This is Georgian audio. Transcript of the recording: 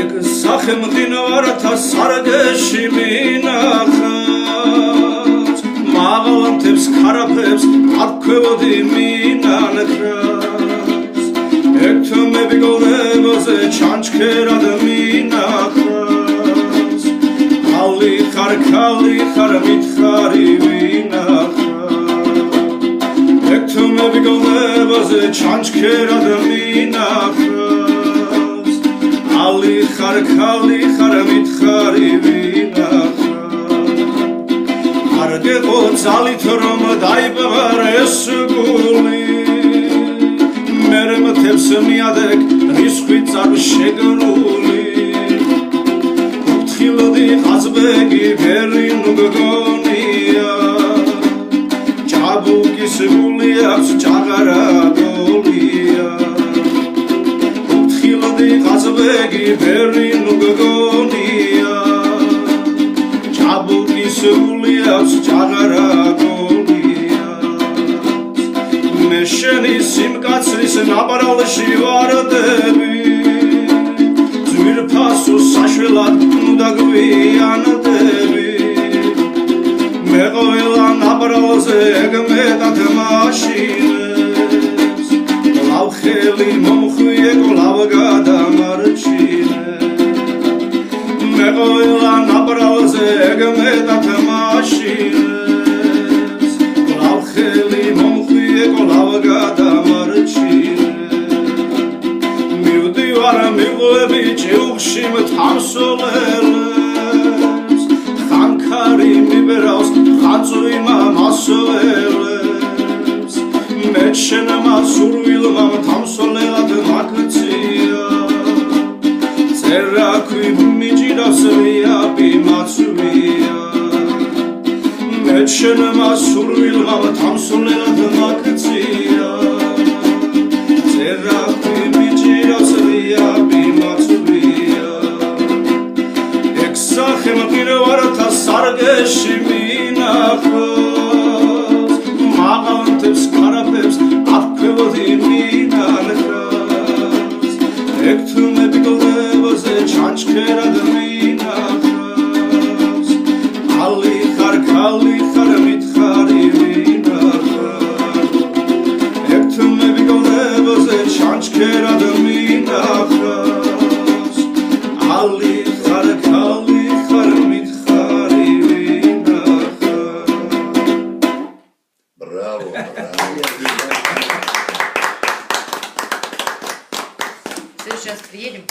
ეგ სახე მყინვართა სარგეში მინახავს მაღალამთებს ქარაფებს არქვევოდი მინანქრავს ეგ თმები გოლდებოზე ჩანჩქერად მინახავს ხალი ხარ მითხარი ვინახავს ეგ თმები გოლდებოზე ჩანჩქერად მინახავს ხალი ხარ მითხარი ვინახავს არ გეყო ძალით რომ დაიბღარ ეს გული მერე მთებს მიადეგ რისხვით წარ შეგრული უთხილოდი ყაზბეგი ვერი ნუგგონია ჭაბუკის გული აქვს ჭაღარა გოლია უთხილოდი ყაზბეგი ვერი ნუგგონია ჭაბუკის გული აქვს ჭაღარა გოლია მე შენი სიმკაცრის ნაპრალში ვარდები ძვირფასო საშველად უნდა გვიანდები მე ყველა ნაპრალზე ეგმეტად მაშინებს ლავ ხელი მომხვიე გოლავ გადამარჩინე მე ყველა ნაპრალზე ეგმეტად მაშინებს ლავ ხელი მომხვიე გოლავ გადამარჩინე მივდივარ მიღვები ჭიუხში მთამსვლელებს ხანქარი მიბერავს ხანწვიმა მასველებს მე შენმა სურვილმა მთამსვლელად მაქცია წერაქვი მიჭირავს რიაპი მაცვია მე შენმა სურვილმა მთამსვლელად მაქცია წერაქვი მიჭირავს რიაპი მაცვია ეგ სახე მყინვართა სარგეში მინახავს მაღალამთებს ქარაფებს არქვევოდი მინანქრავს ეგ თმები გოლდებოზე ჩანჩქერად მინახავს ხალი ხარ მითხარი ვინახავს ეგ თმები გოლდებოზე ჩანჩქერად მინახავს ხალი ხარ მითხარი ვინახავს Bravo. В следующий раз приедем.